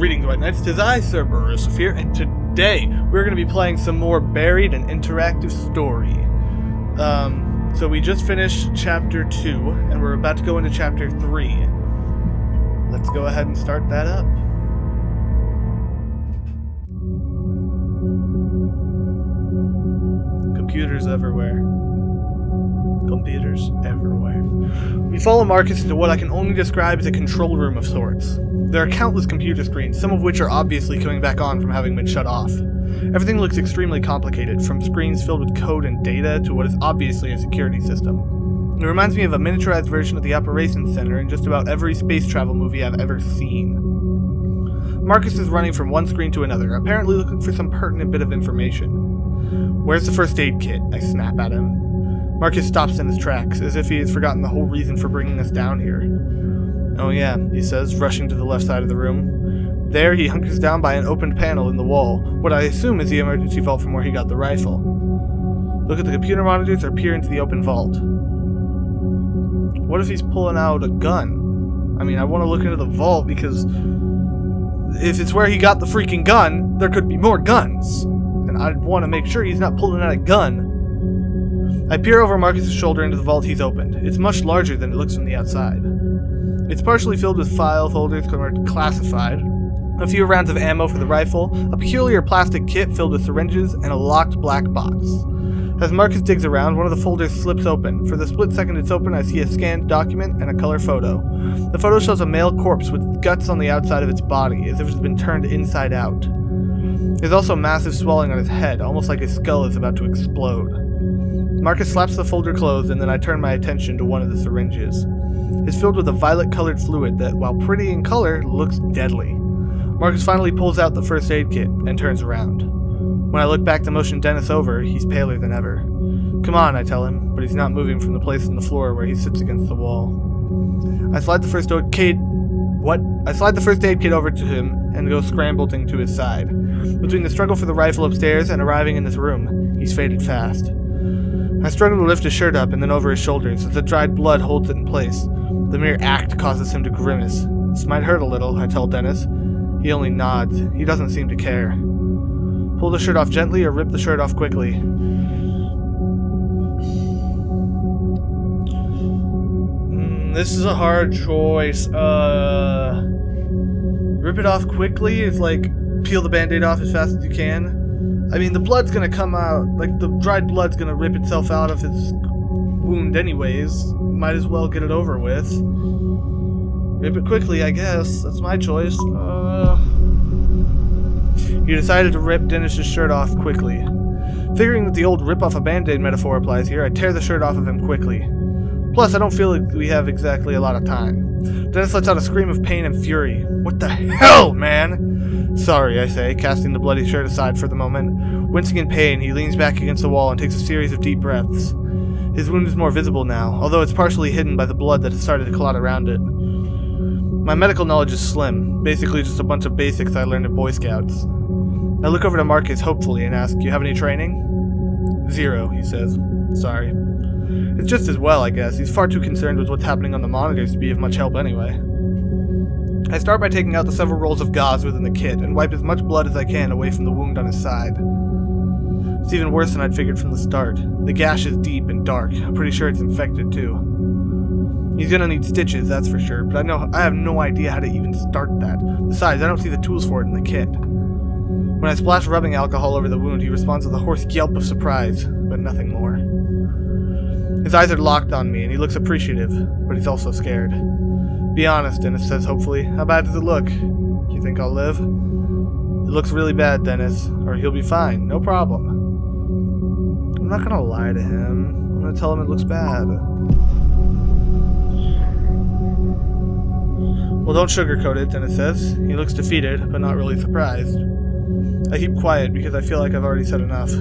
Greetings, White Knights. 'Tis I, Sir Barusif here, and today we're going to be playing some more Buried and Interactive Story. So we just finished Chapter 2, and we're about to go into Chapter 3. Let's go ahead and start that up. Computers everywhere. Computers everywhere. We follow Marcus into what I can only describe as a control room of sorts. There are countless computer screens, some of which are obviously coming back on from having been shut off. Everything looks extremely complicated, from screens filled with code and data to what is obviously a security system. It reminds me of a miniaturized version of the operations center in just about every space travel movie I've ever seen. Marcus is running from one screen to another, apparently looking for some pertinent bit of information. "Where's the first aid kit?" I snap at him. Marcus stops in his tracks, as if he has forgotten the whole reason for bringing us down here. "Oh yeah," he says, rushing to the left side of the room. There, he hunkers down by an opened panel in the wall, what I assume is the emergency vault from where he got the rifle. Look at the computer monitors or peer into the open vault. What if he's pulling out a gun? I mean, I want to look into the vault because if it's where he got the freaking gun, there could be more guns. And I'd want to make sure he's not pulling out a gun. I peer over Marcus's shoulder into the vault he's opened. It's much larger than it looks from the outside. It's partially filled with file folders marked classified, a few rounds of ammo for the rifle, a peculiar plastic kit filled with syringes, and a locked black box. As Marcus digs around, one of the folders slips open. For the split second it's open, I see a scanned document and a color photo. The photo shows a male corpse with guts on the outside of its body, as if it's been turned inside out. There's also massive swelling on his head, almost like his skull is about to explode. Marcus slaps the folder closed, and then I turn my attention to one of the syringes. It's filled with a violet-colored fluid that, while pretty in color, looks deadly. Marcus finally pulls out the first aid kit and turns around. When I look back to motion Dennis over, he's paler than ever. "Come on," I tell him, but he's not moving from the place on the floor where he sits against the wall. I slide the first aid kit over to him and go scrambling to his side. Between the struggle for the rifle upstairs and arriving in this room, he's faded fast. I struggle to lift his shirt up and then over his shoulders as the dried blood holds it in place. The mere act causes him to grimace. "This might hurt a little," I tell Dennis. He only nods. He doesn't seem to care. "Pull the shirt off gently or rip the shirt off quickly." This is a hard choice. Rip it off quickly is like peel the band-aid off as fast as you can. I mean, the blood's gonna come out, like the dried blood's gonna rip itself out of his wound anyways. Might as well get it over with. Rip it quickly, I guess. That's my choice. He decided to rip Dennis's shirt off quickly. Figuring that the old rip off a band-aid metaphor applies here, I tear the shirt off of him quickly. Plus, I don't feel like we have exactly a lot of time. Dennis lets out a scream of pain and fury. "What the hell, man?" "Sorry," I say, casting the bloody shirt aside for the moment. Wincing in pain, he leans back against the wall and takes a series of deep breaths. His wound is more visible now, although it's partially hidden by the blood that has started to clot around it. My medical knowledge is slim, basically just a bunch of basics I learned at Boy Scouts. I look over to Marcus hopefully and ask, "You have any training?" "Zero," he says. "Sorry." It's just as well, I guess. He's far too concerned with what's happening on the monitors to be of much help anyway. I start by taking out the several rolls of gauze within the kit and wipe as much blood as I can away from the wound on his side. It's even worse than I'd figured from the start. The gash is deep and dark. I'm pretty sure it's infected too. He's gonna need stitches, that's for sure, but I have no idea how to even start that. Besides, I don't see the tools for it in the kit. When I splash rubbing alcohol over the wound, he responds with a hoarse yelp of surprise, but nothing more. His eyes are locked on me, and he looks appreciative, but he's also scared. "Be honest," Dennis says hopefully. "How bad does it look? You think I'll live?" "It looks really bad, Dennis, or he'll be fine, no problem." I'm not gonna lie to him. I'm gonna tell him it looks bad. "Well, don't sugarcoat it," Dennis says. He looks defeated, but not really surprised. I keep quiet because I feel like I've already said enough.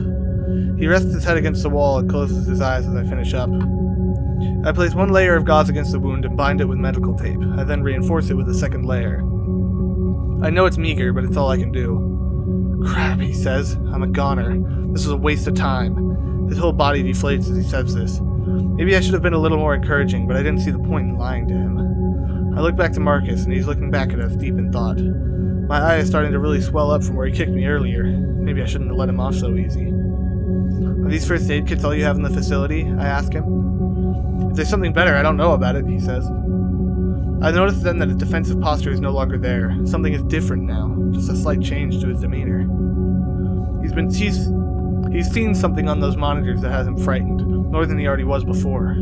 He rests his head against the wall and closes his eyes as I finish up. I place one layer of gauze against the wound and bind it with medical tape. I then reinforce it with a second layer. I know it's meager, but it's all I can do. "Crap," he says. "I'm a goner. This is a waste of time." His whole body deflates as he says this. Maybe I should have been a little more encouraging, but I didn't see the point in lying to him. I look back to Marcus, and he's looking back at us deep in thought. My eye is starting to really swell up from where he kicked me earlier. Maybe I shouldn't have let him off so easy. Are these first aid kits all you have in the facility? I ask him. If there's something better, I don't know about it, he says. I notice then that his defensive posture is no longer there. Something is different now. Just a slight change to his demeanor. He's seen something on those monitors that has him frightened, more than he already was before.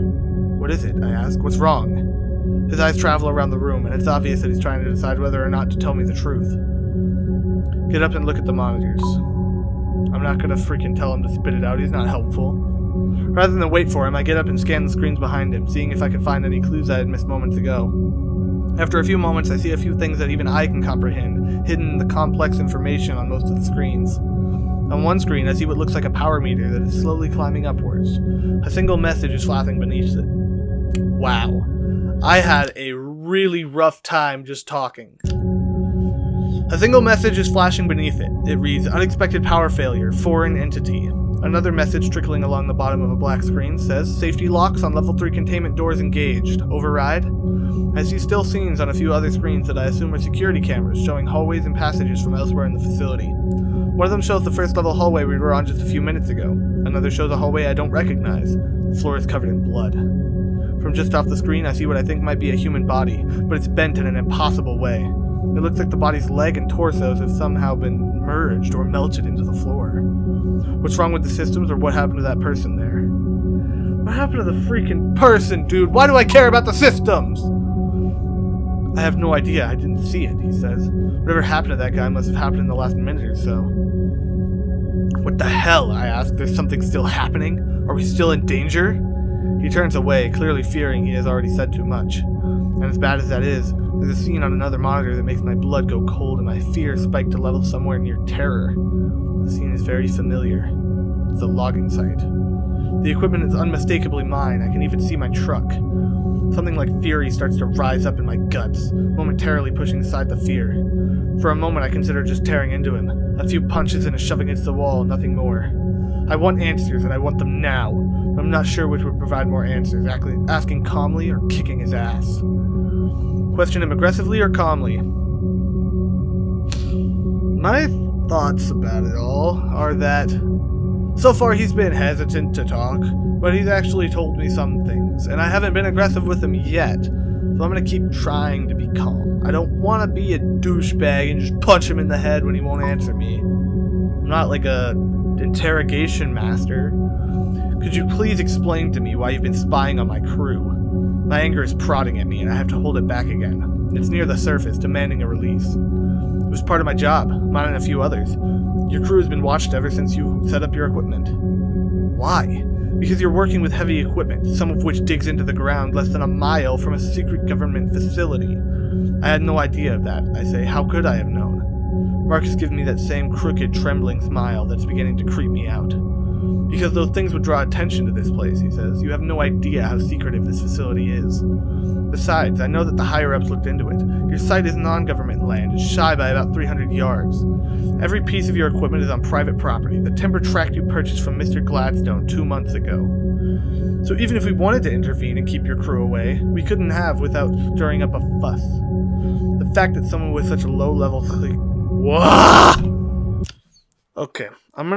What is it? I ask. What's wrong? His eyes travel around the room, and it's obvious that he's trying to decide whether or not to tell me the truth. Get up and look at the monitors. I'm not gonna freaking tell him to spit it out, he's not helpful. Rather than wait for him, I get up and scan the screens behind him, seeing if I can find any clues I had missed moments ago. After a few moments, I see a few things that even I can comprehend, hidden in the complex information on most of the screens. On one screen, I see what looks like a power meter that is slowly climbing upwards. A single message is flashing beneath it. Wow. I had a really rough time just talking. A single message is flashing beneath it. It reads, unexpected power failure, foreign entity. Another message trickling along the bottom of a black screen says, safety locks on level 3 containment doors engaged. Override? I see still scenes on a few other screens that I assume are security cameras showing hallways and passages from elsewhere in the facility. One of them shows the first level hallway we were on just a few minutes ago. Another shows a hallway I don't recognize. The floor is covered in blood. From just off the screen, I see what I think might be a human body, but it's bent in an impossible way. It looks like the body's leg and torsos have somehow been merged or melted into the floor. What's wrong with the systems, or what happened to that person there? What happened to the freaking person, dude? Why do I care about the systems? I have no idea. I didn't see it, he says. Whatever happened to that guy must have happened in the last minute or so. What the hell? I ask. There's something still happening? Are we still in danger? He turns away, clearly fearing he has already said too much. And as bad as that is, there's a scene on another monitor that makes my blood go cold and my fear spike to levels somewhere near terror. The scene is very familiar. It's a logging site. The equipment is unmistakably mine. I can even see my truck. Something like fury starts to rise up in my guts, momentarily pushing aside the fear. For a moment I consider just tearing into him. A few punches and a shove against the wall, nothing more. I want answers, and I want them now. But I'm not sure which would provide more answers, asking calmly or kicking his ass. Question him aggressively or calmly? My thoughts about it all are that so far he's been hesitant to talk, but he's actually told me some things, and I haven't been aggressive with him yet, so I'm gonna keep trying to be calm. I don't want to be a douchebag and just punch him in the head when he won't answer me. I'm not like a interrogation master. Could you please explain to me why you've been spying on my crew? My anger is prodding at me, and I have to hold it back again. It's near the surface, demanding a release. It was part of my job, mine and a few others. Your crew has been watched ever since you set up your equipment. Why? Because you're working with heavy equipment, some of which digs into the ground less than a mile from a secret government facility. I had no idea of that, I say. How could I have known? Marcus gives me that same crooked, trembling smile that's beginning to creep me out. Because those things would draw attention to this place, he says. You have no idea how secretive this facility is. Besides, I know that the higher-ups looked into it. Your site is non-government land. It's shy by about 300 yards. Every piece of your equipment is on private property. The timber tract you purchased from Mr. Gladstone 2 months ago. So even if we wanted to intervene and keep your crew away, we couldn't have without stirring up a fuss. The fact that someone with such a low-level... Okay, I'm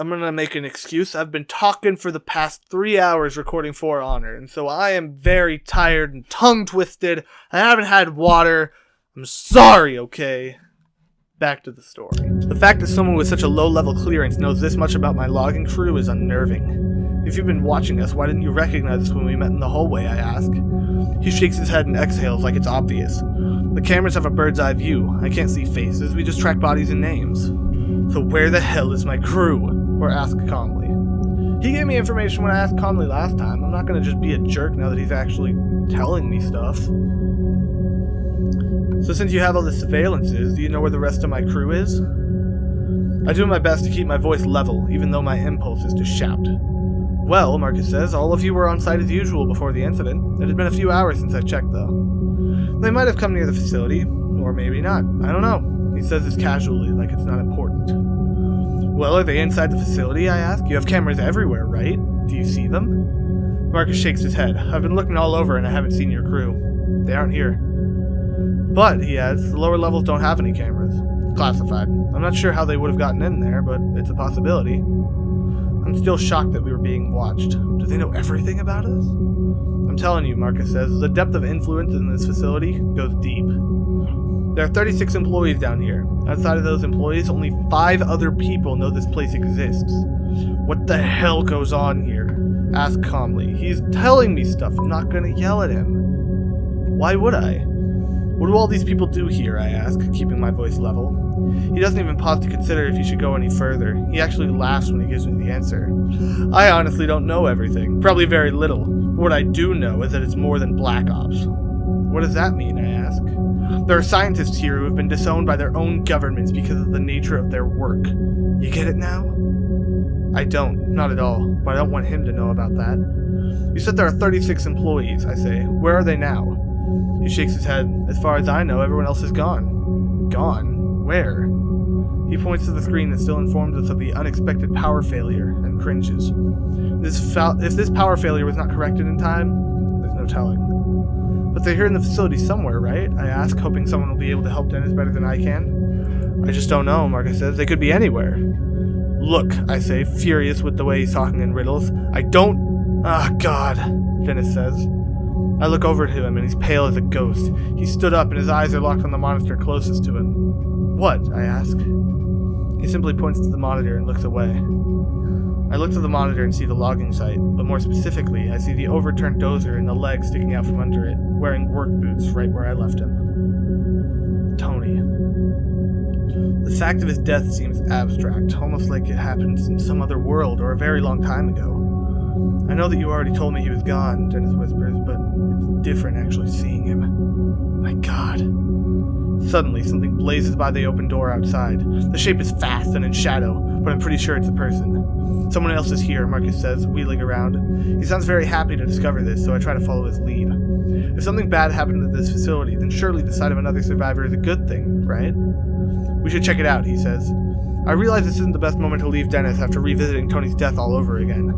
gonna make an excuse. I've been talking for the past 3 hours recording For Honor, and so I am very tired and tongue-twisted. I haven't had water. I'm sorry, okay? Back to the story. The fact that someone with such a low-level clearance knows this much about my logging crew is unnerving. If you've been watching us, why didn't you recognize us when we met in the hallway, I ask. He shakes his head and exhales like it's obvious. The cameras have a bird's eye view. I can't see faces, we just track bodies and names. So where the hell is my crew? Or ask calmly. He gave me information when I asked calmly last time. I'm not gonna just be a jerk now that he's actually telling me stuff. So since you have all the surveillances, do you know where the rest of my crew is? I do my best to keep my voice level, even though my impulse is to shout. Well, Marcus says, all of you were on site as usual before the incident. It had been a few hours since I checked, though. They might have come near the facility, or maybe not. I don't know. He says this casually, like it's not important. Well, are they inside the facility, I ask? You have cameras everywhere, right? Do you see them? Marcus shakes his head. I've been looking all over and I haven't seen your crew. They aren't here. But, he adds, the lower levels don't have any cameras. Classified. I'm not sure how they would have gotten in there, but it's a possibility. I'm still shocked that we were being watched. Do they know everything about us? I'm telling you, Marcus says, the depth of influence in this facility goes deep. There are 36 employees down here. Outside of those employees, only 5 other people know this place exists. What the hell goes on here? Ask calmly. He's telling me stuff. I'm not gonna yell at him. Why would I? What do all these people do here, I ask, keeping my voice level. He doesn't even pause to consider if he should go any further. He actually laughs when he gives me the answer. I honestly don't know everything. Probably very little. But what I do know is that it's more than Black Ops. What does that mean, I ask? There are scientists here who have been disowned by their own governments because of the nature of their work. You get it now? I don't. Not at all. But I don't want him to know about that. You said there are 36 employees, I say. Where are they now? He shakes his head. As far as I know, everyone else is gone. Gone? Where? He points to the screen that still informs us of the unexpected power failure and cringes. If this power failure was not corrected in time, there's no telling. But they're here in the facility somewhere, right? I ask, hoping someone will be able to help Dennis better than I can. I just don't know, Marcus says. They could be anywhere. Look, I say, furious with the way he's talking in riddles. I don't... Ah, God, Dennis says. I look over to him, and he's pale as a ghost. He stood up, and his eyes are locked on the monitor closest to him. What? I ask. He simply points to the monitor and looks away. I look to the monitor and see the logging site, but more specifically, I see the overturned dozer and the leg sticking out from under it, wearing work boots right where I left him. Tony. The fact of his death seems abstract, almost like it happened in some other world or a very long time ago. I know that you already told me he was gone, Dennis whispers, but it's different actually seeing him. My God. Suddenly, something blazes by the open door outside. The shape is fast and in shadow, but I'm pretty sure it's a person. Someone else is here, Marcus says, wheeling around. He sounds very happy to discover this, so I try to follow his lead. If something bad happened at this facility, then surely the sight of another survivor is a good thing, right? We should check it out, he says. I realize this isn't the best moment to leave Dennis after revisiting Tony's death all over again.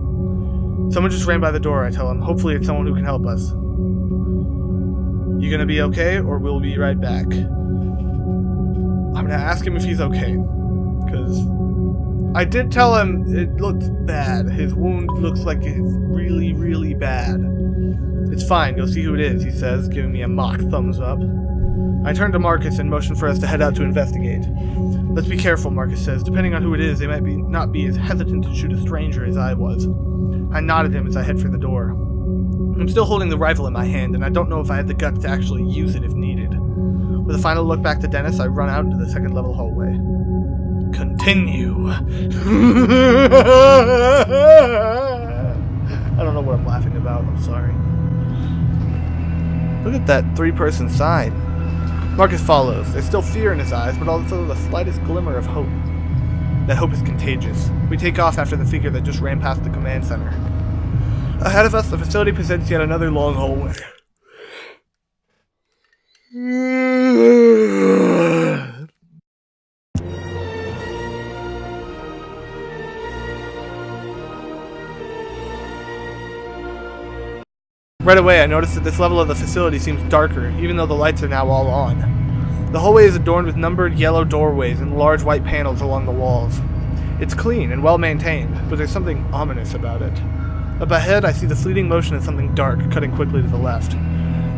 Someone just ran by the door, I tell him. Hopefully it's someone who can help us. You gonna be okay, or we'll be right back? I'm gonna ask him if he's okay, because I did tell him it looks bad. His wound looks like it's really, really bad. It's fine, go see who it is, he says, giving me a mock thumbs up. I turn to Marcus and motion for us to head out to investigate. Let's be careful, Marcus says. Depending on who it is, they might not be as hesitant to shoot a stranger as I was. I nod at him as I head for the door. I'm still holding the rifle in my hand, and I don't know if I have the guts to actually use it if needed. With a final look back to Dennis, I run out into the second level hallway. Continue. I don't know what I'm laughing about, I'm sorry. Look at that 3-person side. Marcus follows. There's still fear in his eyes, but also the slightest glimmer of hope. That hope is contagious. We take off after the figure that just ran past the command center. Ahead of us, the facility presents yet another long hallway. Right away, I noticed that this level of the facility seems darker, even though the lights are now all on. The hallway is adorned with numbered yellow doorways and large white panels along the walls. It's clean and well maintained, but there's something ominous about it. Up ahead, I see the fleeting motion of something dark, cutting quickly to the left.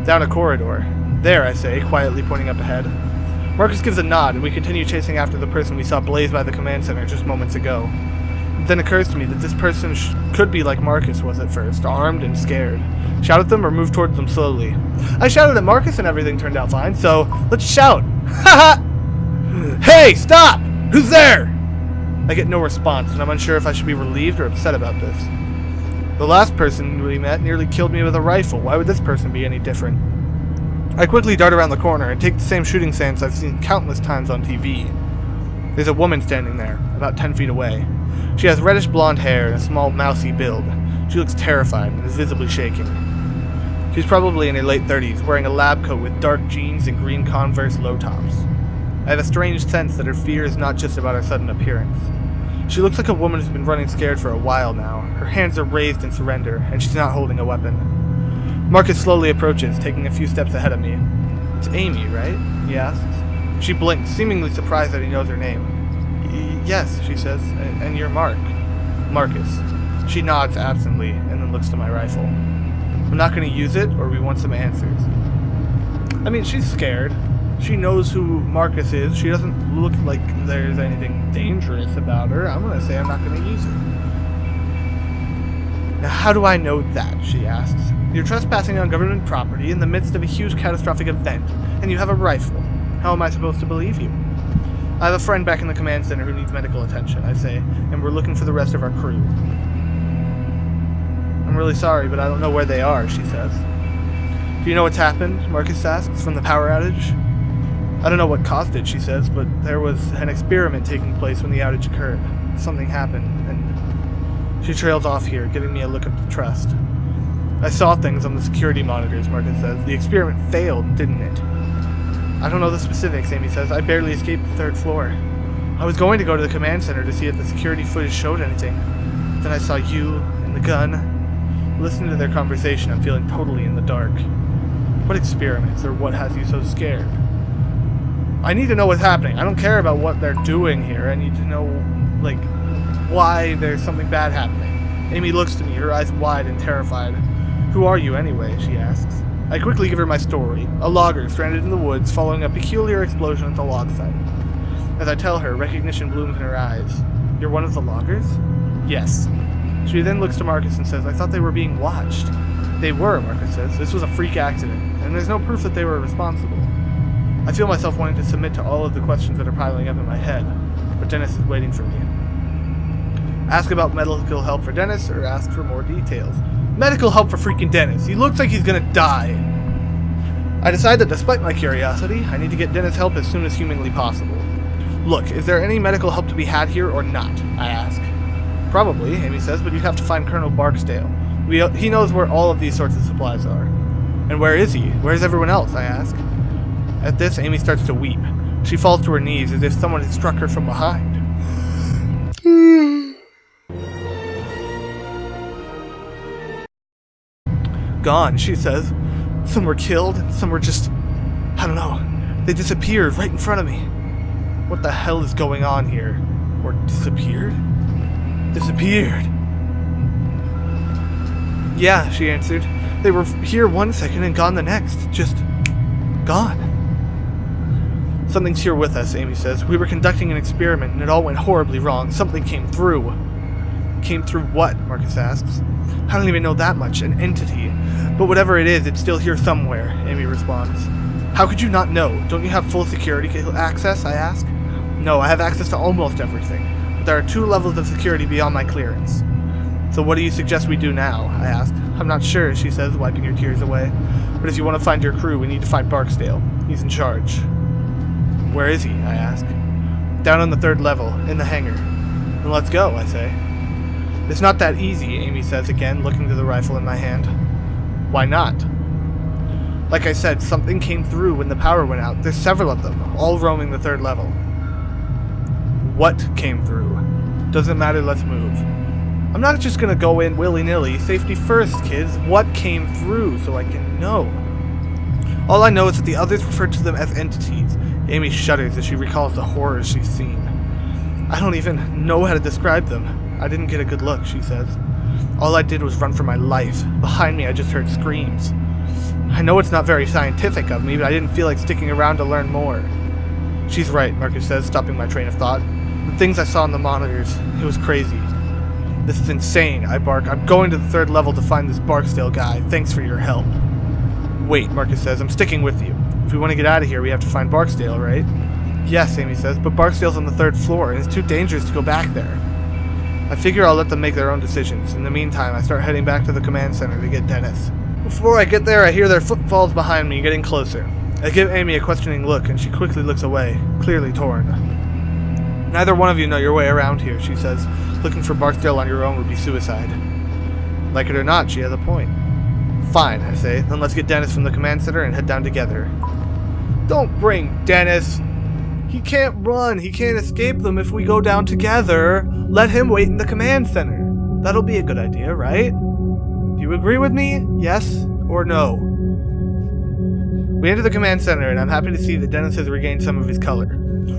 Down a corridor. There, I say, quietly pointing up ahead. Marcus gives a nod, and we continue chasing after the person we saw blaze by the command center just moments ago. It then occurs to me that this person could be like Marcus was at first, armed and scared. Shout at them or move towards them slowly. I shouted at Marcus and everything turned out fine, so let's shout. Haha! Hey, stop! Who's there? I get no response, and I'm unsure if I should be relieved or upset about this. The last person we met nearly killed me with a rifle. Why would this person be any different? I quickly dart around the corner and take the same shooting stance I've seen countless times on TV. There's a woman standing there, about 10 feet away. She has reddish blonde hair and a small, mousy build. She looks terrified and is visibly shaking. She's probably in her late 30s, wearing a lab coat with dark jeans and green Converse low tops. I have a strange sense that her fear is not just about her sudden appearance. She looks like a woman who's been running scared for a while now. Her hands are raised in surrender, and she's not holding a weapon. Marcus slowly approaches, taking a few steps ahead of me. It's Amy, right? He asks. She blinks, seemingly surprised that he knows her name. Yes, she says. And you're Mark. Marcus. She nods absently and then looks to my rifle. I'm not going to use it, or we want some answers. I mean, she's scared. She knows who Marcus is. She doesn't look like there's anything dangerous about her. I'm going to say I'm not going to use it. Now, how do I know that? She asks. You're trespassing on government property in the midst of a huge catastrophic event, and you have a rifle. How am I supposed to believe you? I have a friend back in the command center who needs medical attention, I say, and we're looking for the rest of our crew. I'm really sorry, but I don't know where they are, she says. Do you know what's happened? Marcus asks, from the power outage? I don't know what caused it, she says, but there was an experiment taking place when the outage occurred. Something happened, and she trails off here, giving me a look of distrust. I saw things on the security monitors, Marcus says. The experiment failed, didn't it? I don't know the specifics, Amy says. I barely escaped the 3rd floor. I was going to go to the command center to see if the security footage showed anything. Then I saw you and the gun. Listening to their conversation, I'm feeling totally in the dark. What experiments, or what has you so scared? I need to know what's happening. I don't care about what they're doing here. I need to know, like, why there's something bad happening. Amy looks to me, her eyes wide and terrified. Who are you anyway? She asks. I quickly give her my story. A logger stranded in the woods following a peculiar explosion at the log site. As I tell her, recognition blooms in her eyes. You're one of the loggers? Yes. She then looks to Marcus and says, I thought they were being watched. They were, Marcus says. This was a freak accident, and there's no proof that they were responsible. I feel myself wanting to submit to all of the questions that are piling up in my head, but Dennis is waiting for me. Ask about medical help for Dennis, or ask for more details. Medical help for freaking Dennis. He looks like he's gonna die. I decide that despite my curiosity, I need to get Dennis help as soon as humanly possible. Look, is there any medical help to be had here or not? I ask. Probably, Amy says, but you'd have to find Colonel Barksdale. He knows where all of these sorts of supplies are. And where is he? Where's everyone else? I ask. At this, Amy starts to weep. She falls to her knees as if someone had struck her from behind. Gone, she says. Some were killed, and some were just... I don't know. They disappeared right in front of me. What the hell is going on here? Or disappeared? Disappeared. Yeah, she answered. They were here 1 second and gone the next. Just... gone. Something's here with us, Amy says. We were conducting an experiment and it all went horribly wrong. Something came through. Came through what? Marcus asks. I don't even know that much. An entity. But whatever it is, it's still here somewhere, Amy responds. How could you not know? Don't you have full security access? I ask. No, I have access to almost everything. But there are 2 levels of security beyond my clearance. So what do you suggest we do now? I ask. I'm not sure, she says, wiping her tears away. But if you want to find your crew, we need to find Barksdale. He's in charge. Where is he? I ask. Down on the 3rd level, in the hangar. Then let's go, I say. It's not that easy, Amy says again, looking to the rifle in my hand. Why not? Like I said, something came through when the power went out. There's several of them, all roaming the 3rd level. What came through? Doesn't matter, let's move. I'm not just gonna go in willy-nilly. Safety first, kids. What came through so I can know? All I know is that the others referred to them as entities. Amy shudders as she recalls the horrors she's seen. I don't even know how to describe them. I didn't get a good look, she says. All I did was run for my life. Behind me, I just heard screams. I know it's not very scientific of me, but I didn't feel like sticking around to learn more. She's right, Marcus says, stopping my train of thought. The things I saw on the monitors, it was crazy. This is insane, I bark. I'm going to the 3rd level to find this Barksdale guy. Thanks for your help. Wait, Marcus says, I'm sticking with you. If we want to get out of here, we have to find Barksdale, right? Yes, Amy says, but Barksdale's on the 3rd floor, and it's too dangerous to go back there. I figure I'll let them make their own decisions. In the meantime, I start heading back to the command center to get Dennis. Before I get there, I hear their footfalls behind me, getting closer. I give Amy a questioning look, and she quickly looks away, clearly torn. Neither one of you know your way around here, she says. Looking for Barksdale on your own would be suicide. Like it or not, she has a point. Fine, I say. Then let's get Dennis from the command center and head down together. Don't bring Dennis. He can't run. He can't escape them if we go down together. Let him wait in the command center. That'll be a good idea, right? Do you agree with me? Yes or no? We enter the command center, and I'm happy to see that Dennis has regained some of his color.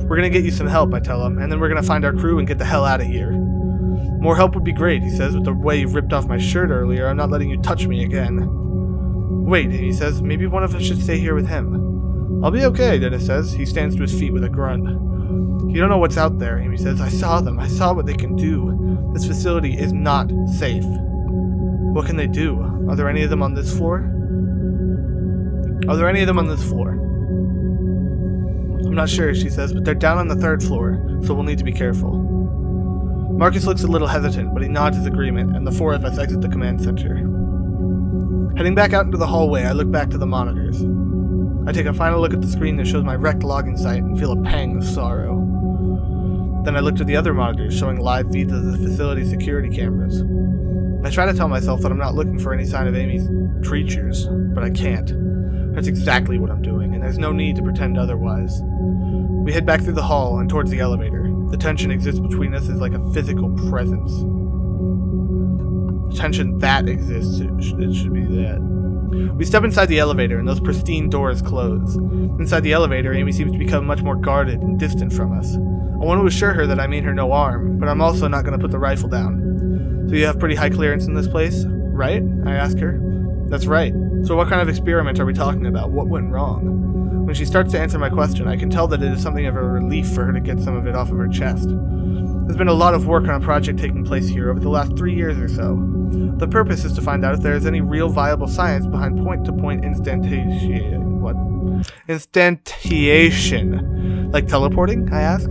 We're gonna get you some help, I tell him, and then we're gonna find our crew and get the hell out of here. More help would be great, he says. With the way you ripped off my shirt earlier, I'm not letting you touch me again. Wait, Amy says, maybe one of us should stay here with him. I'll be okay, Dennis says. He stands to his feet with a grunt. You don't know what's out there, Amy says. I saw them. I saw what they can do. This facility is not safe. What can they do? Are there any of them on this floor? Are there any of them on this floor? I'm not sure, she says, but they're down on the 3rd floor, so we'll need to be careful. Marcus looks a little hesitant, but he nods his agreement, and the 4 of us exit the command center. Heading back out into the hallway, I look back to the monitors. I take a final look at the screen that shows my wrecked logging site and feel a pang of sorrow. Then I look to the other monitors showing live feeds of the facility's security cameras. I try to tell myself that I'm not looking for any sign of Amy's creatures, but I can't. That's exactly what I'm doing, and there's no need to pretend otherwise. We head back through the hall and towards the elevator. The tension exists between us is like a physical presence. The tension that exists, it should be that. We step inside the elevator and those pristine doors close. Inside the elevator, Amy seems to become much more guarded and distant from us. I want to assure her that I mean her no harm, but I'm also not going to put the rifle down. So you have pretty high clearance in this place, right? I ask her. That's right. So what kind of experiment are we talking about? What went wrong? When she starts to answer my question, I can tell that it is something of a relief for her to get some of it off of her chest. There's been a lot of work on a project taking place here over the last 3 years or so. The purpose is to find out if there is any real viable science behind point-to-point instantiation. What? Instantiation. Like teleporting? I ask.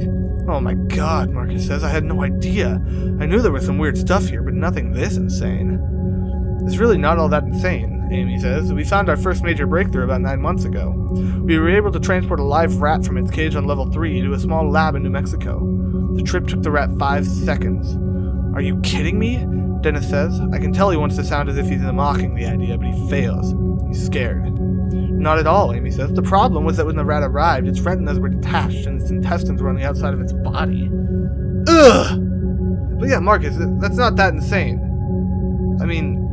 Oh my god, Marcus says. I had no idea. I knew there was some weird stuff here, but nothing this insane. It's really not all that insane, Amy says. We found our first major breakthrough about 9 months ago. We were able to transport a live rat from its cage on level 3 to a small lab in New Mexico. The trip took the rat 5 seconds. Are you kidding me? Dennis says. I can tell he wants to sound as if he's mocking the idea, but he fails. He's scared. Not at all, Amy says. The problem was that when the rat arrived, its retinas were detached and its intestines were on the outside of its body. Ugh! But yeah, Marcus, that's not that insane. I mean,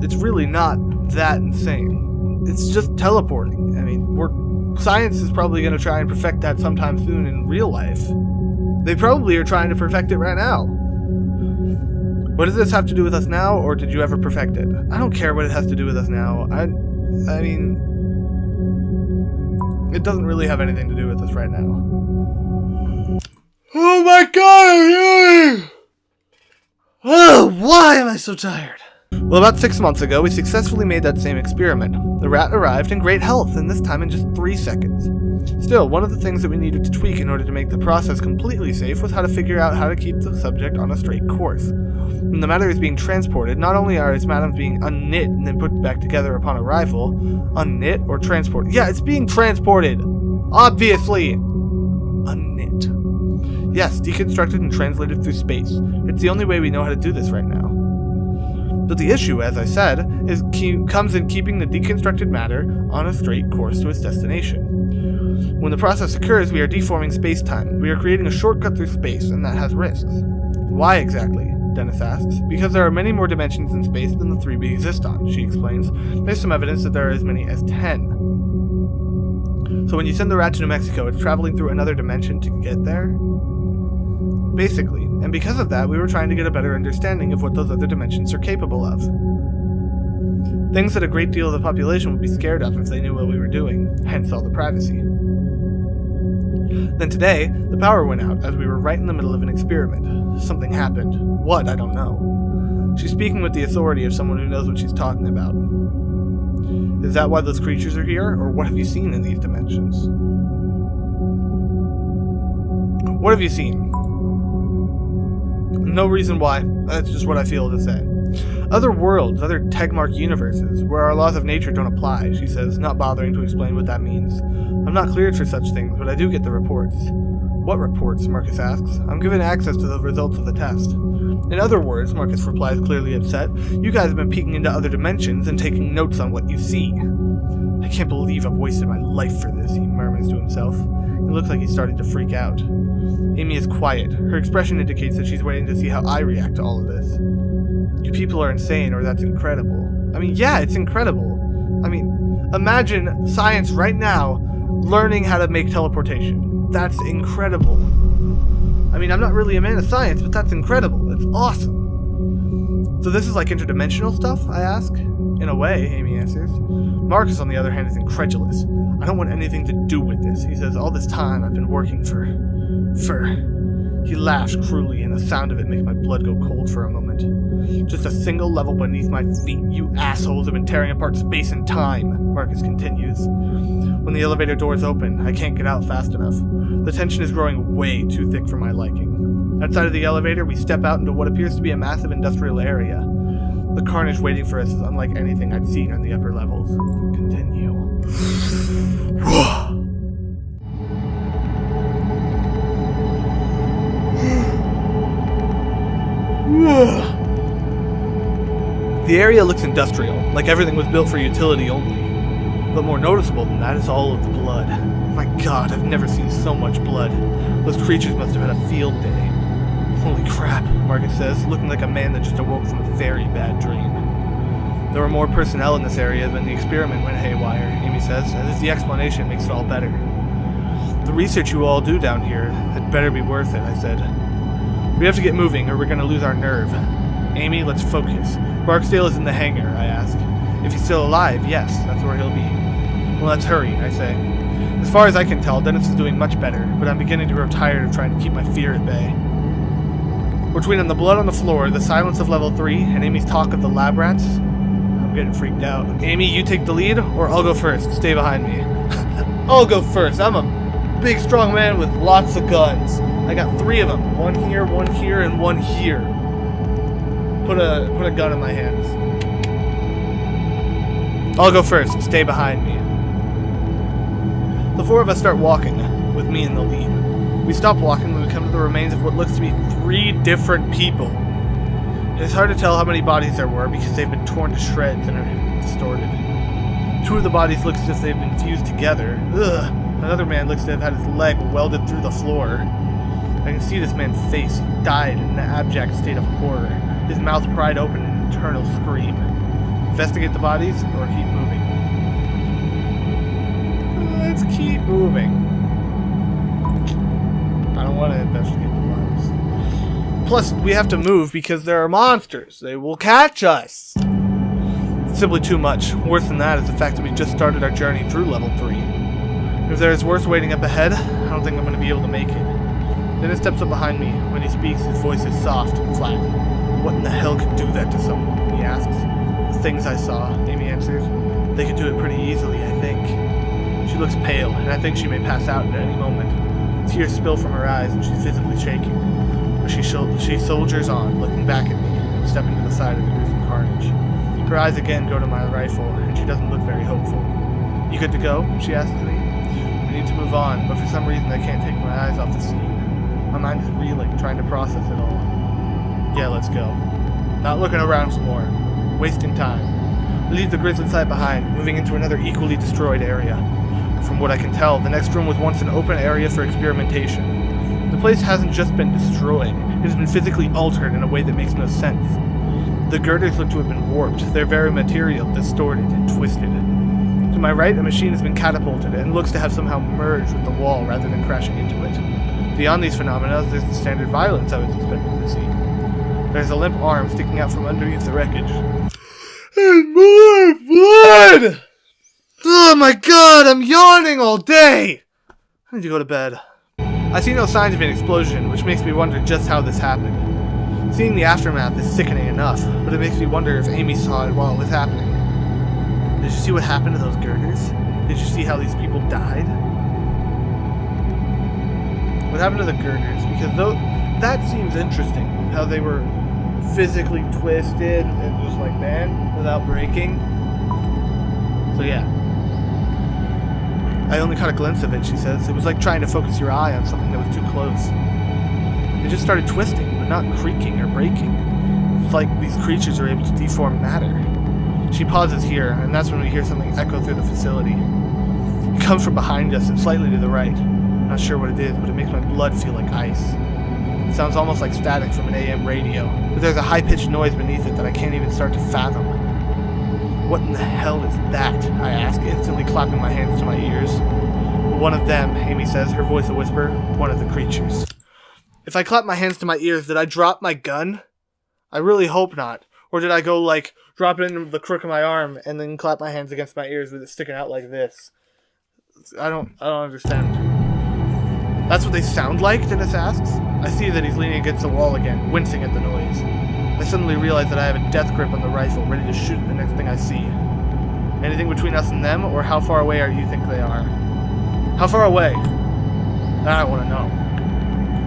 it's really not that insane. It's just teleporting. I mean, science is probably going to try and perfect that sometime soon in real life. They probably are trying to perfect it right now. What does this have to do with us now, or did you ever perfect it? I don't care what it has to do with us now. I mean, it doesn't really have anything to do with us right now. Oh my god, I'm yawning! Oh, why am I so tired? Well, about 6 months ago, we successfully made that same experiment. The rat arrived in great health, and this time in just 3 seconds. Still, one of the things that we needed to tweak in order to make the process completely safe was how to figure out how to keep the subject on a straight course. When the matter is being transported, not only are its atoms being unknit and then put back together upon arrival, unknit or transported. Yeah, it's being transported! Obviously! Unknit. Yes, deconstructed and translated through space. It's the only way we know how to do this right now. But the issue, as I said, comes in keeping the deconstructed matter on a straight course to its destination. When the process occurs, we are deforming space-time. We are creating a shortcut through space, and that has risks. Why exactly? Dennis asks. Because there are many more dimensions in space than the 3 we exist on, she explains. There's some evidence that there are as many as 10. So when you send the rat to New Mexico, it's traveling through another dimension to get there? Basically, and because of that, we were trying to get a better understanding of what those other dimensions are capable of. Things that a great deal of the population would be scared of if they knew what we were doing, hence all the privacy. Then today, the power went out as we were right in the middle of an experiment. Something happened. What, I don't know. She's speaking with the authority of someone who knows what she's talking about. Is that why those creatures are here, or what have you seen in these dimensions? What have you seen? No reason why. That's just what I feel to say. Other worlds, other Tegmark universes, where our laws of nature don't apply, she says, not bothering to explain what that means. I'm not cleared for such things, but I do get the reports. What reports? Marcus asks. I'm given access to the results of the test. In other words, Marcus replies, clearly upset, you guys have been peeking into other dimensions and taking notes on what you see. I can't believe I've wasted my life for this, he murmurs to himself. It looks like he's starting to freak out. Amy is quiet. Her expression indicates that she's waiting to see how I react to all of this. You people are insane, or that's incredible. I mean, yeah, it's incredible. I mean, Imagine science right now learning how to make teleportation. That's incredible. I mean, I'm not really a man of science, but that's incredible. It's awesome. So this is like interdimensional stuff, I ask? In a way, Amy answers. Marcus, on the other hand, is incredulous. I don't want anything to do with this. He says, all this time I've been working for... He laughs cruelly, and the sound of it makes my blood go cold for a moment. Just a single level beneath my feet, you assholes have been tearing apart space and time, Marcus continues. When the elevator doors open, I can't get out fast enough. The tension is growing way too thick for my liking. Outside of the elevator, we step out into what appears to be a massive industrial area. The carnage waiting for us is unlike anything I'd seen on the upper levels. Continue. The area looks industrial, like everything was built for utility only. But more noticeable than that is all of the blood. My god, I've never seen so much blood. Those creatures must have had a field day. Holy crap, Marcus says, looking like a man that just awoke from a very bad dream. There were more personnel in this area when the experiment went haywire, Amy says, and as the explanation makes it all better. The research you all do down here had better be worth it, I said. We have to get moving or we're going to lose our nerve. Amy, let's focus. Barksdale is in the hangar, I ask. If he's still alive, yes, that's where he'll be. Well, let's hurry, I say. As far as I can tell, Dennis is doing much better, but I'm beginning to grow tired of trying to keep my fear at bay. Between the blood on the floor, the silence of level 3, and Amy's talk of the lab rats, I'm getting freaked out. Amy, you take the lead, or I'll go first. Stay behind me. I'll go first. I'm a big, strong man with lots of guns. I got 3 of them. One here, and one here. Put a gun in my hands. I'll go first. Stay behind me. The 4 of us start walking, with me in the lead. We stop walking when we come to the remains of what looks to be 3 different people. It's hard to tell how many bodies there were because they've been torn to shreds and are distorted. 2 of the bodies look as if they've been fused together. Ugh. Another man looks to have had his leg welded through the floor. I can see this man's face. He died in an abject state of horror. His mouth pried open in an eternal scream. Investigate the bodies, or keep moving? Let's keep moving. I don't want to investigate the bodies. Plus, we have to move because there are monsters. They will catch us. It's simply too much. Worse than that is the fact that we just started our journey through level 3. If there is worse waiting up ahead, I don't think I'm going to be able to make it. Dennis steps up behind me. When he speaks, his voice is soft and flat. What in the hell could do that to someone? He asks. The things I saw, Amy answers. They could do it pretty easily, I think. She looks pale, and I think she may pass out at any moment. Tears spill from her eyes, and she's visibly shaking. But she soldiers on, looking back at me, and stepping to the side of the gruesome carnage. Her eyes again go to my rifle, and she doesn't look very hopeful. You good to go? She asks me. We need to move on, but for some reason I can't take my eyes off the scene. My mind is reeling, trying to process it all. Yeah, let's go. Not looking around some more. Wasting time. We leave the grisly site behind, moving into another equally destroyed area. From what I can tell, the next room was once an open area for experimentation. The place hasn't just been destroyed, it has been physically altered in a way that makes no sense. The girders look to have been warped, their very material distorted and twisted. To my right, a machine has been catapulted and looks to have somehow merged with the wall rather than crashing into it. Beyond these phenomena, there's the standard violence I was expecting to see. There's a limp arm sticking out from underneath the wreckage. And more blood! Oh my god, I'm yawning all day! I need to go to bed. I see no signs of an explosion, which makes me wonder just how this happened. Seeing the aftermath is sickening enough, but it makes me wonder if Amy saw it while it was happening. Did you see what happened to those girders? Did you see how these people died? What happened to the girders? Because that seems interesting. How they were physically twisted and just like, man, without breaking. So yeah. I only caught a glimpse of it, she says. It was like trying to focus your eye on something that was too close. It just started twisting, but not creaking or breaking. It's like these creatures are able to deform matter. She pauses here, and that's when we hear something echo through the facility. It comes from behind us and slightly to the right. I'm not sure what it is, but it makes my blood feel like ice. It sounds almost like static from an AM radio, but there's a high-pitched noise beneath it that I can't even start to fathom. What in the hell is that? I ask, instantly clapping my hands to my ears. One of them, Amy says, her voice a whisper. One of the creatures. If I clap my hands to my ears, did I drop my gun? I really hope not. Or did I go, like, drop it into the crook of my arm and then clap my hands against my ears with it sticking out like this? I don't understand. That's what they sound like, Dennis asks. I see that he's leaning against the wall again, wincing at the noise. I suddenly realize that I have a death grip on the rifle, ready to shoot at the next thing I see. Anything between us and them, or how far away you think they are? How far away? I want to know.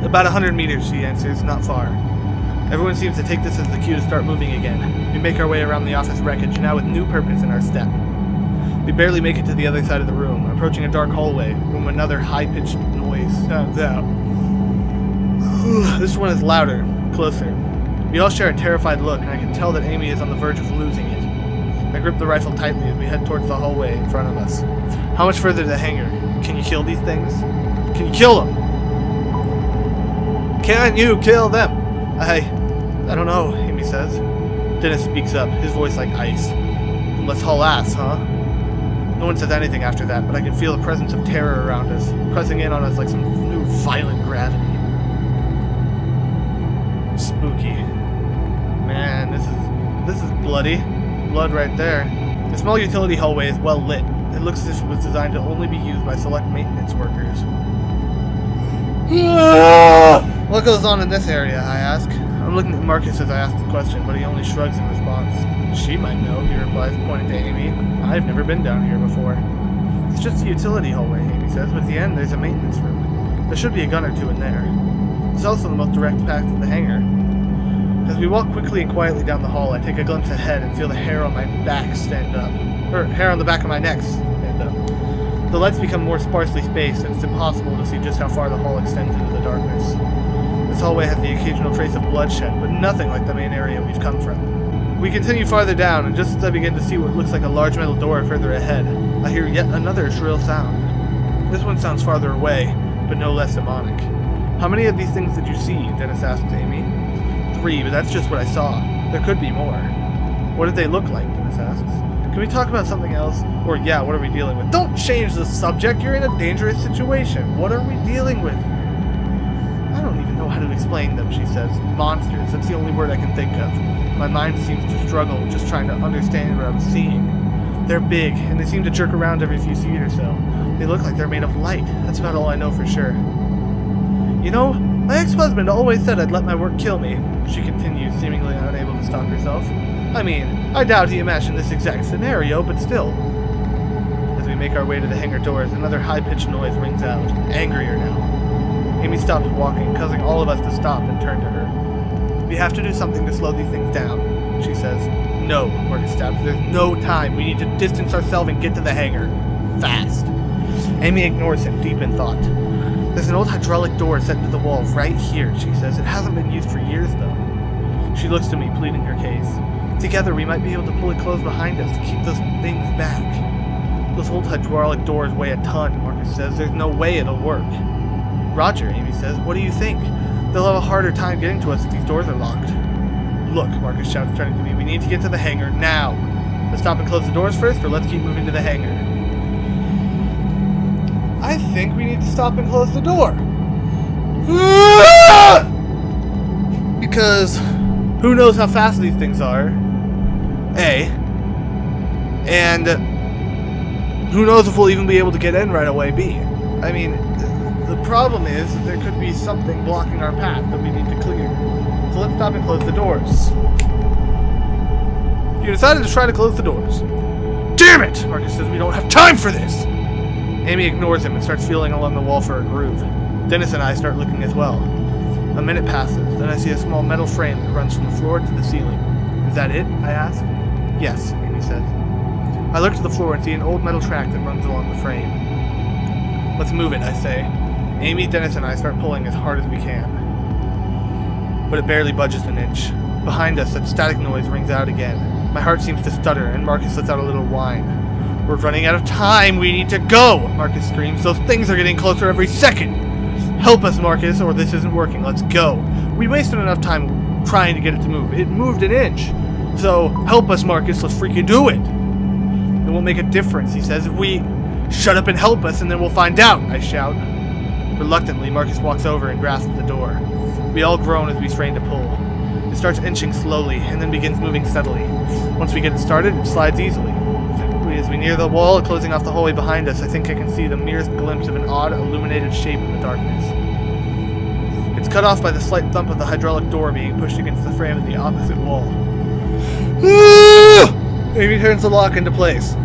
About 100 meters, she answers, not far. Everyone seems to take this as the cue to start moving again. We make our way around the office wreckage, now with new purpose in our step. We barely make it to the other side of the room, approaching a dark hallway, when another high-pitched noise sounds out. This one is louder, closer. We all share a terrified look, and I can tell that Amy is on the verge of losing it. I grip the rifle tightly as we head towards the hallway in front of us. How much further to the hangar? Can you kill these things? Can you kill them? Can you kill them? I don't know, Amy says. Dennis speaks up, his voice like ice. Let's haul ass, huh? No one says anything after that, but I can feel the presence of terror around us, pressing in on us like some new violent gravity. Spooky. Man, this is bloody. Blood right there. The small utility hallway is well lit. It looks as if it was designed to only be used by select maintenance workers. What goes on in this area, I ask. I'm looking at Marcus as I ask the question, but he only shrugs in response. She might know, he replies, pointing to Amy. I've never been down here before. It's just a utility hallway, Amy says, but at the end there's a maintenance room. There should be a gun or two in there. It's also the most direct path to the hangar. As we walk quickly and quietly down the hall, I take a glimpse ahead and feel the hair on my back stand up. Or hair on the back of my neck stand up. The lights become more sparsely spaced, and it's impossible to see just how far the hall extends into the darkness. This hallway has the occasional trace of bloodshed, but nothing like the main area we've come from. We continue farther down, and just as I begin to see what looks like a large metal door further ahead, I hear yet another shrill sound. This one sounds farther away, but no less demonic. How many of these things did you see? Dennis asks Amy. 3, but that's just what I saw. There could be more. What did they look like? Dennis asks. Can we talk about something else? Or yeah, what are we dealing with? Don't change the subject, you're in a dangerous situation. What are we dealing with here? I don't even know how to explain them, she says. Monsters, that's the only word I can think of. My mind seems to struggle just trying to understand what I'm seeing. They're big, and they seem to jerk around every few feet or so. They look like they're made of light. That's about all I know for sure. You know, my ex-husband always said I'd let my work kill me, she continues, seemingly unable to stop herself. I mean, I doubt he imagined this exact scenario, but still. As we make our way to the hangar doors, another high-pitched noise rings out, angrier now. Amy stops walking, causing all of us to stop and turn to her. We have to do something to slow these things down, she says. No, Marcus stabs. There's no time. We need to distance ourselves and get to the hangar. Fast. Amy ignores him, deep in thought. There's an old hydraulic door set into the wall right here, she says. It hasn't been used for years, though. She looks to me, pleading her case. Together, we might be able to pull it closed behind us to keep those things back. Those old hydraulic doors weigh a ton, Marcus says. There's no way it'll work. Roger, Amy says. What do you think? They'll have a harder time getting to us if these doors are locked. Look, Marcus shouts, turning to me. We need to get to the hangar now. Let's stop and close the doors first, or let's keep moving to the hangar. I think we need to stop and close the door. Because who knows how fast these things are? A. And who knows if we'll even be able to get in right away? B. I mean, the problem is that there could be something blocking our path that we need to clear. So let's stop and close the doors. You decided to try to close the doors. Damn it! Marcus says we don't have time for this! Amy ignores him and starts feeling along the wall for a groove. Dennis and I start looking as well. A minute passes, then I see a small metal frame that runs from the floor to the ceiling. Is that it? I ask. Yes, Amy says. I look to the floor and see an old metal track that runs along the frame. Let's move it, I say. Amy, Dennis, and I start pulling as hard as we can. But it barely budges an inch. Behind us, that static noise rings out again. My heart seems to stutter, and Marcus lets out a little whine. We're running out of time! We need to go! Marcus screams. Those things are getting closer every second! Help us, Marcus, or this isn't working. Let's go. We wasted enough time trying to get it to move. It moved an inch. So, help us, Marcus. Let's freaking do it! It won't make a difference, he says. If we shut up and help us, and then we'll find out, I shout. Reluctantly, Marcus walks over and grasps the door. We all groan as we strain to pull. It starts inching slowly, and then begins moving steadily. Once we get it started, it slides easily. As we near the wall, closing off the hallway behind us, I think I can see the merest glimpse of an odd, illuminated shape in the darkness. It's cut off by the slight thump of the hydraulic door being pushed against the frame of the opposite wall. Amy turns the lock into place.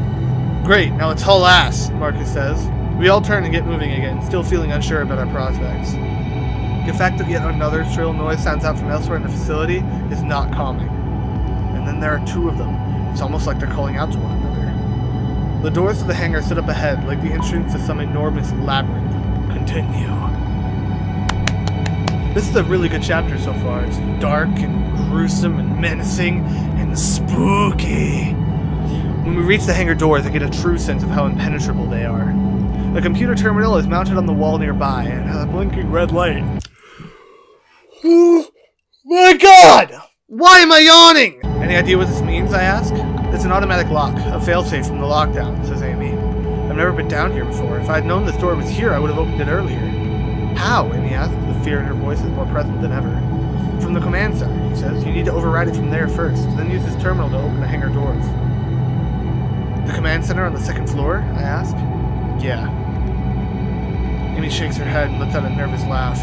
Great, now it's haul ass, Marcus says. We all turn and get moving again, still feeling unsure about our prospects. The fact that yet another shrill noise sounds out from elsewhere in the facility is not calming. And then there are two of them. It's almost like they're calling out to one another. The doors to the hangar sit up ahead, like the entrance to some enormous labyrinth. Continue. This is a really good chapter so far. It's dark and gruesome and menacing and spooky. When we reach the hangar doors, I get a true sense of how impenetrable they are. A computer terminal is mounted on the wall nearby and has a blinking red light. Oh my god! Why am I yawning? Any idea what this means, I ask? It's an automatic lock, a failsafe from the lockdown, says Amy. I've never been down here before. If I had known this door was here, I would have opened it earlier. How? Amy asks. The fear in her voice is more present than ever. From the command center, he says. You need to override it from there first, then use this terminal to open the hangar doors. The command center on the second floor? I ask. Yeah. Amy shakes her head and lets out a nervous laugh.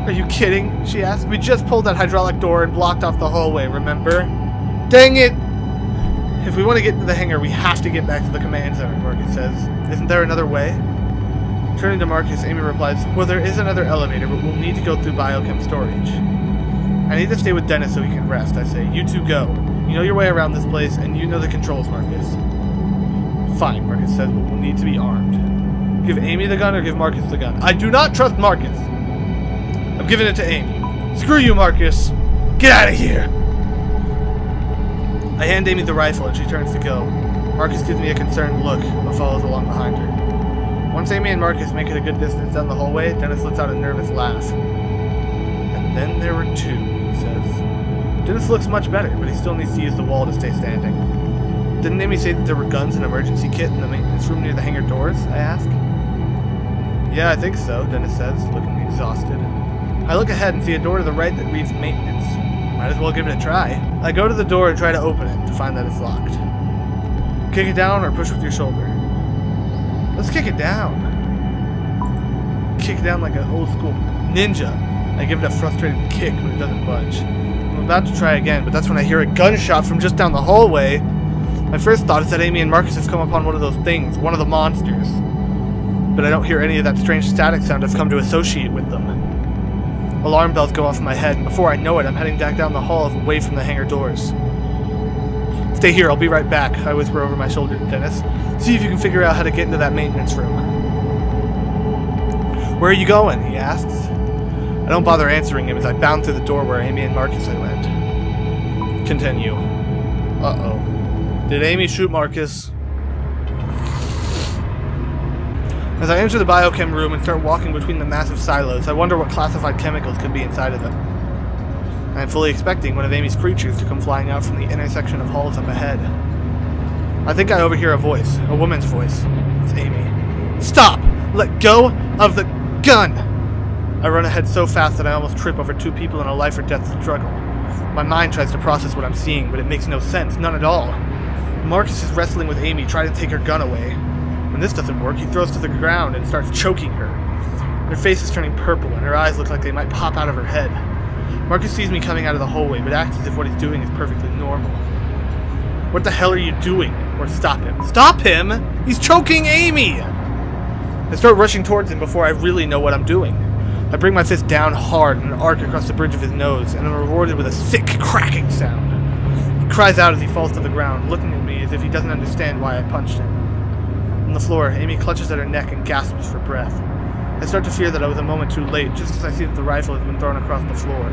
Are you kidding? She asks. We just pulled that hydraulic door and blocked off the hallway, remember? Dang it! If we want to get to the hangar, we have to get back to the command center, Marcus says. Isn't there another way? Turning to Marcus, Amy replies, well, there is another elevator, but we'll need to go through biochem storage. I need to stay with Dennis so he can rest, I say. You two go. You know your way around this place, and you know the controls, Marcus. Fine, Marcus says, but we'll need to be armed. Give Amy the gun or give Marcus the gun? I do not trust Marcus. I'm giving it to Amy. Screw you, Marcus. Get out of here. I hand Amy the rifle and she turns to go. Marcus gives me a concerned look, but follows along behind her. Once Amy and Marcus make it a good distance down the hallway, Dennis lets out a nervous laugh. And then there were two, he says. Dennis looks much better, but he still needs to use the wall to stay standing. Didn't Amy say that there were guns and an emergency kit in the maintenance room near the hangar doors? I ask. Yeah, I think so, Dennis says, looking exhausted. I look ahead and see a door to the right that reads maintenance. Might as well give it a try. I go to the door and try to open it, to find that it's locked. Kick it down or push with your shoulder? Let's kick it down. Kick it down like an old school ninja. I give it a frustrated kick when it doesn't budge. I'm about to try again, but that's when I hear a gunshot from just down the hallway. My first thought is that Amy and Marcus have come upon one of those things, one of the monsters. But I don't hear any of that strange static sound I've come to associate with them. Alarm bells go off in my head, and before I know it, I'm heading back down the hall away from the hangar doors. Stay here, I'll be right back, I whisper over my shoulder to Dennis. See if you can figure out how to get into that maintenance room. Where are you going? He asks. I don't bother answering him as I bound through the door where Amy and Marcus had went. Continue. Uh-oh. Did Amy shoot Marcus? As I enter the biochem room and start walking between the massive silos, I wonder what classified chemicals could be inside of them. I am fully expecting one of Amy's creatures to come flying out from the intersection of halls up ahead. I think I overhear a voice, a woman's voice. It's Amy. Stop! Let go of the gun! I run ahead so fast that I almost trip over two people in a life or death struggle. My mind tries to process what I'm seeing, but it makes no sense, none at all. Marcus is wrestling with Amy, trying to take her gun away. When this doesn't work, he throws to the ground and starts choking her. Her face is turning purple, and her eyes look like they might pop out of her head. Marcus sees me coming out of the hallway, but acts as if what he's doing is perfectly normal. What the hell are you doing? Or stop him. Stop him? He's choking Amy! I start rushing towards him before I really know what I'm doing. I bring my fist down hard and arc across the bridge of his nose, and I'm rewarded with a sick cracking sound. He cries out as he falls to the ground, looking at me as if he doesn't understand why I punched him. On the floor, Amy clutches at her neck and gasps for breath. I start to fear that I was a moment too late, just as I see that the rifle has been thrown across the floor.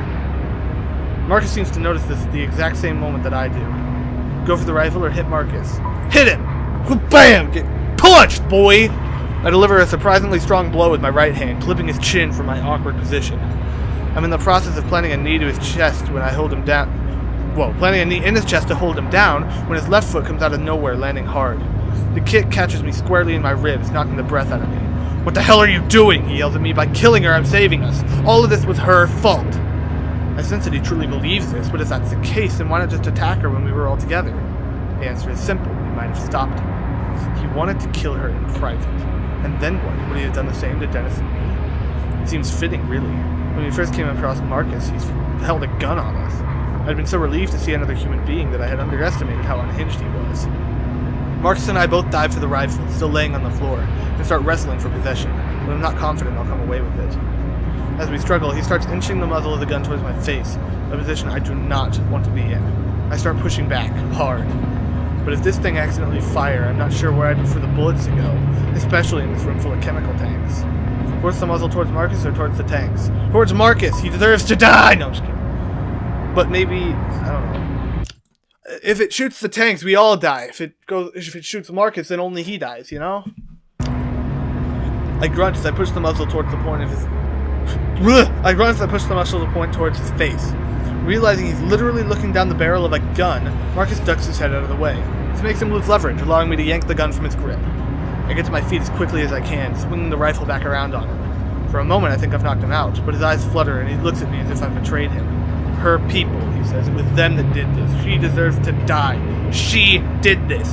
Marcus seems to notice this at the exact same moment that I do. Go for the rifle or hit Marcus. Hit him! Bam! Get punched, boy! I deliver a surprisingly strong blow with my right hand, clipping his chin from my awkward position. I'm in the process of planting a knee to his chest when I hold him down. Planting a knee in his chest to hold him down when his left foot comes out of nowhere, landing hard. The kick catches me squarely in my ribs, knocking the breath out of me. "What the hell are you doing?" he yells at me. "By killing her, I'm saving us. All of this was her fault." I sense that he truly believes this, but if that's the case, then why not just attack her when we were all together? The answer is simple. We might have stopped him. He wanted to kill her in private. And then what? Would he have done the same to Dennis and me? It seems fitting, really. When we first came across Marcus, he's held a gun on us. I'd been so relieved to see another human being that I had underestimated how unhinged he was. Marcus and I both dive for the rifle, still laying on the floor, and start wrestling for possession, but I'm not confident I'll come away with it. As we struggle, he starts inching the muzzle of the gun towards my face, a position I do not want to be in. I start pushing back, hard. But if this thing accidentally fires, I'm not sure where I'd prefer the bullets to go, especially in this room full of chemical tanks. Towards the muzzle towards Marcus or towards the tanks? Towards Marcus! He deserves to die! No, I'm just kidding. But maybe, I don't know. If it shoots the tanks, we all die. If it shoots Marcus, then only he dies, you know? I grunt as I push the muzzle towards the point of his... I grunt as I push the muzzle point towards his face. Realizing he's literally looking down the barrel of a gun, Marcus ducks his head out of the way. This makes him lose leverage, allowing me to yank the gun from his grip. I get to my feet as quickly as I can, swinging the rifle back around on him. For a moment I think I've knocked him out, but his eyes flutter and he looks at me as if I've betrayed him. Her people, he says. It was them that did this. She deserves to die. She did this.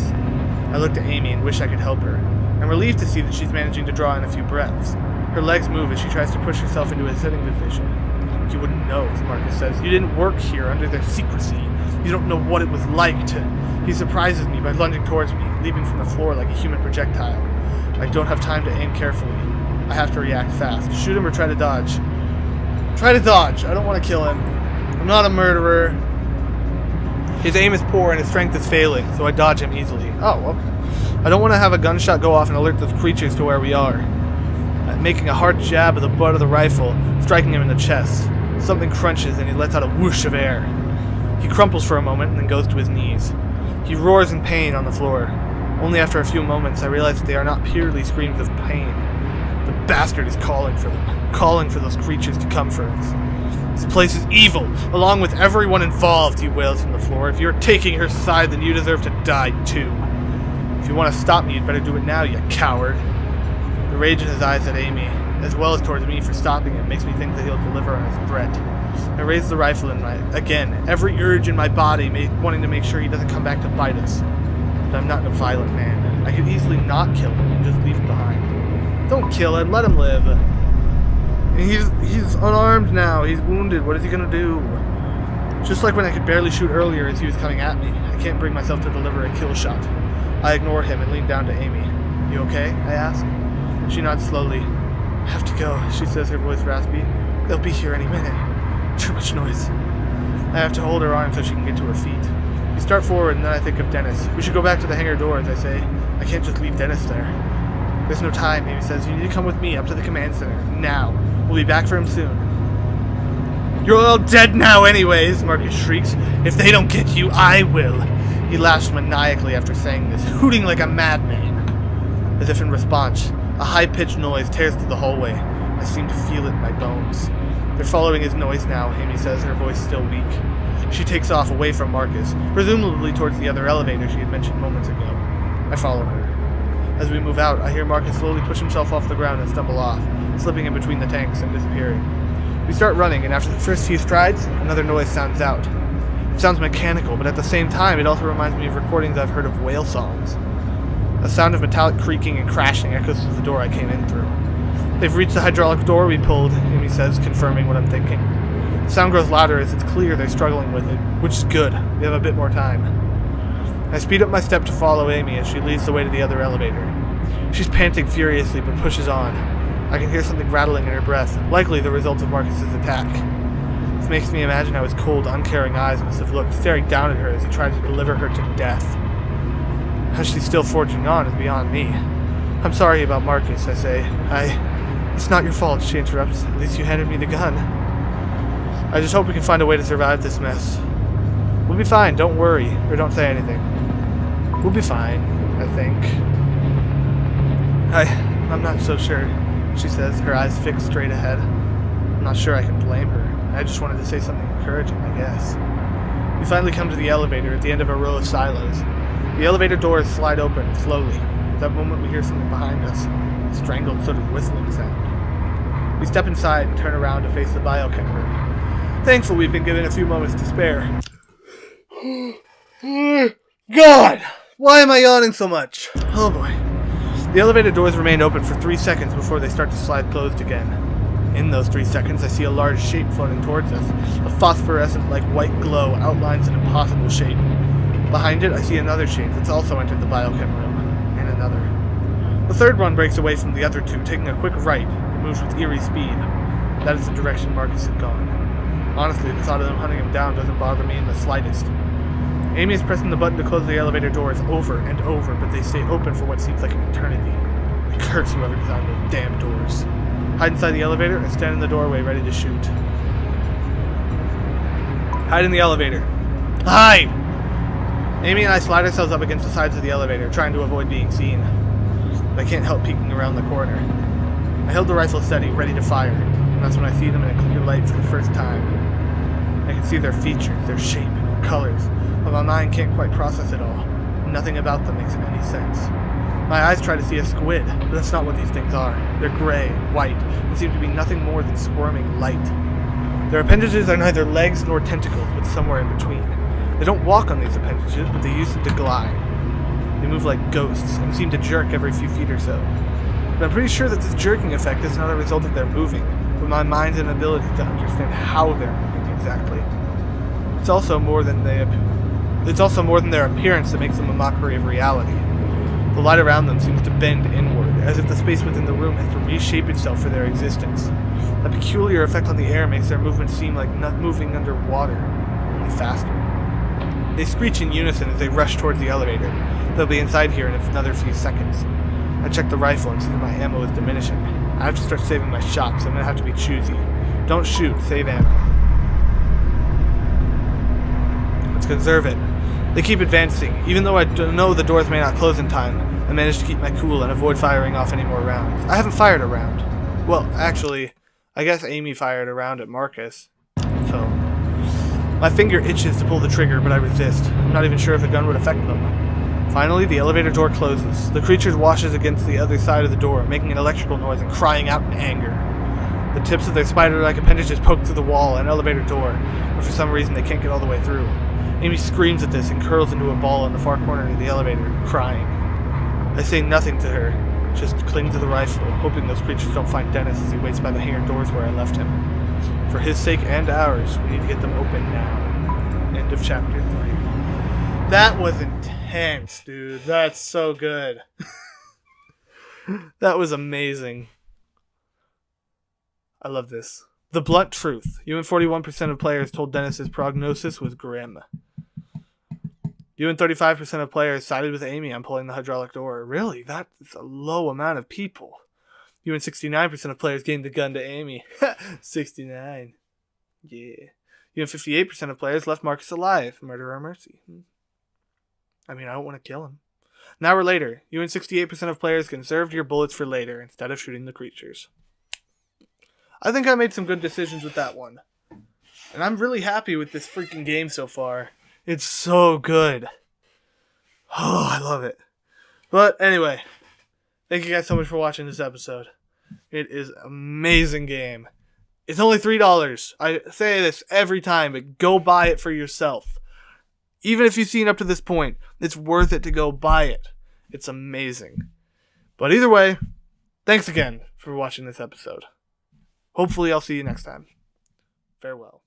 I look to Amy and wish I could help her. I'm relieved to see that she's managing to draw in a few breaths. Her legs move as she tries to push herself into a sitting position. You wouldn't know, as Marcus says. You didn't work here under their secrecy. You don't know what it was like to... He surprises me by lunging towards me, leaping from the floor like a human projectile. I don't have time to aim carefully. I have to react fast. Shoot him or try to dodge. Try to dodge. I don't want to kill him. I'm not a murderer. His aim is poor and his strength is failing, so I dodge him easily. Oh, okay. I don't want to have a gunshot go off and alert those creatures to where we are. Making a hard jab of the butt of the rifle, striking him in the chest. Something crunches and he lets out a whoosh of air. He crumples for a moment and then goes to his knees. He roars in pain on the floor. Only after a few moments I realize that they are not purely screams of pain. The bastard is calling for them, calling for those creatures to come for us. This place is evil, along with everyone involved, he wails from the floor. If you're taking her side, then you deserve to die too. If you want to stop me, you'd better do it now, you coward. The rage in his eyes at Amy, as well as towards me for stopping him, makes me think that he'll deliver on his threat. I raise the rifle in again, every urge in my body wanting to make sure he doesn't come back to bite us. But I'm not a violent man. I could easily not kill him and just leave him behind. Don't kill him, let him live. And he's unarmed now, he's wounded, what is he gonna do? Just like when I could barely shoot earlier as he was coming at me, I can't bring myself to deliver a kill shot. I ignore him and lean down to Amy. You okay? I ask. She nods slowly. I have to go, she says, her voice raspy. They'll be here any minute. Too much noise. I have to hold her arm so she can get to her feet. We start forward and then I think of Dennis. We should go back to the hangar doors, I say. I can't just leave Dennis there. There's no time, Amy says. You need to come with me up to the command center. Now. We'll be back for him soon. You're all dead now anyways, Marcus shrieks. If they don't get you, I will. He laughs maniacally after saying this, hooting like a madman. As if in response, a high-pitched noise tears through the hallway. I seem to feel it in my bones. They're following his noise now, Amy says, her voice still weak. She takes off away from Marcus, presumably towards the other elevator she had mentioned moments ago. I follow her. As we move out, I hear Marcus slowly push himself off the ground and stumble off, slipping in between the tanks and disappearing. We start running, and after the first few strides, another noise sounds out. It sounds mechanical, but at the same time, it also reminds me of recordings I've heard of whale songs. A sound of metallic creaking and crashing echoes through the door I came in through. They've reached the hydraulic door we pulled, Amy says, confirming what I'm thinking. The sound grows louder as it's clear they're struggling with it, which is good. We have a bit more time. I speed up my step to follow Amy as she leads the way to the other elevator. She's panting furiously but pushes on. I can hear something rattling in her breath, likely the result of Marcus's attack. This makes me imagine how his cold, uncaring eyes must have looked, staring down at her as he tried to deliver her to death. How she's still forging on is beyond me. I'm sorry about Marcus, I say. It's not your fault, she interrupts. At least you handed me the gun. I just hope we can find a way to survive this mess. We'll be fine, don't worry, or don't say anything. We'll be fine, I think. I'm not so sure, she says, her eyes fixed straight ahead. I'm not sure I can blame her. I just wanted to say something encouraging, I guess. We finally come to the elevator at the end of a row of silos. The elevator doors slide open slowly. At that moment, we hear something behind us, a strangled sort of whistling sound. We step inside and turn around to face the biochem room. Thankful we've been given a few moments to spare. God! Why am I yawning so much? Oh boy. The elevator doors remain open for 3 seconds before they start to slide closed again. In those 3 seconds, I see a large shape floating towards us. A phosphorescent-like white glow outlines an impossible shape. Behind it, I see another shape that's also entered the biochem room, and another. The third one breaks away from the other two, taking a quick right. It moves with eerie speed. That is the direction Marcus had gone. Honestly, the thought of them hunting him down doesn't bother me in the slightest. Amy is pressing the button to close the elevator doors over and over, but they stay open for what seems like an eternity. I curse whoever designed those damn doors. Hide inside the elevator and stand in the doorway ready to shoot. Hide in the elevator. Hide! Amy and I slide ourselves up against the sides of the elevator, trying to avoid being seen. But I can't help peeking around the corner. I held the rifle steady, ready to fire, and that's when I see them in a clear light for the first time. I can see their features, their shape, their colors, but my mind can't quite process it all. Nothing about them makes any sense. My eyes try to see a squid, but that's not what these things are. They're gray and white, and seem to be nothing more than squirming light. Their appendages are neither legs nor tentacles, but somewhere in between. They don't walk on these appendages, but they use them to glide. They move like ghosts, and seem to jerk every few feet or so. But I'm pretty sure that this jerking effect is not a result of their moving, but my mind's inability to understand how they're moving exactly. It's also more than their appearance that makes them a mockery of reality. The light around them seems to bend inward, as if the space within the room has to reshape itself for their existence. A peculiar effect on the air makes their movement seem like not moving underwater, only faster. They screech in unison as they rush towards the elevator. They'll be inside here in another few seconds. I check the rifle and see that my ammo is diminishing. I have to start saving my shots, so I'm going to have to be choosy. Don't shoot, save ammo. Let's conserve it. They keep advancing. Even though I know the doors may not close in time, I manage to keep my cool and avoid firing off any more rounds. I haven't fired a round. Well, actually, I guess Amy fired a round at Marcus. So, my finger itches to pull the trigger, but I resist. I'm not even sure if the gun would affect them. Finally, the elevator door closes. The creature washes against the other side of the door, making an electrical noise and crying out in anger. The tips of their spider-like appendages poke through the wall and elevator door, but for some reason they can't get all the way through. Amy screams at this and curls into a ball in the far corner of the elevator, crying. I say nothing to her, just cling to the rifle, hoping those creatures don't find Dennis as he waits by the hangar doors where I left him. For his sake and ours, we need to get them open now. End of chapter 3. That was intense, dude. That's so good. That was amazing. I love this. The blunt truth. You and 41% of players told Dennis his prognosis was grim. You and 35% of players sided with Amy on pulling the hydraulic door. Really? That's a low amount of people. You and 69% of players gave the gun to Amy. 69. Yeah. You and 58% of players left Marcus alive. Murder or mercy. I mean, I don't want to kill him. An hour later, you and 68% of players conserved your bullets for later instead of shooting the creatures. I think I made some good decisions with that one. And I'm really happy with this freaking game so far. It's so good. Oh, I love it. But anyway, thank you guys so much for watching this episode. It is an amazing game. It's only $3. I say this every time, but go buy it for yourself. Even if you've seen up to this point, it's worth it to go buy it. It's amazing. But either way, thanks again for watching this episode. Hopefully I'll see you next time. Farewell.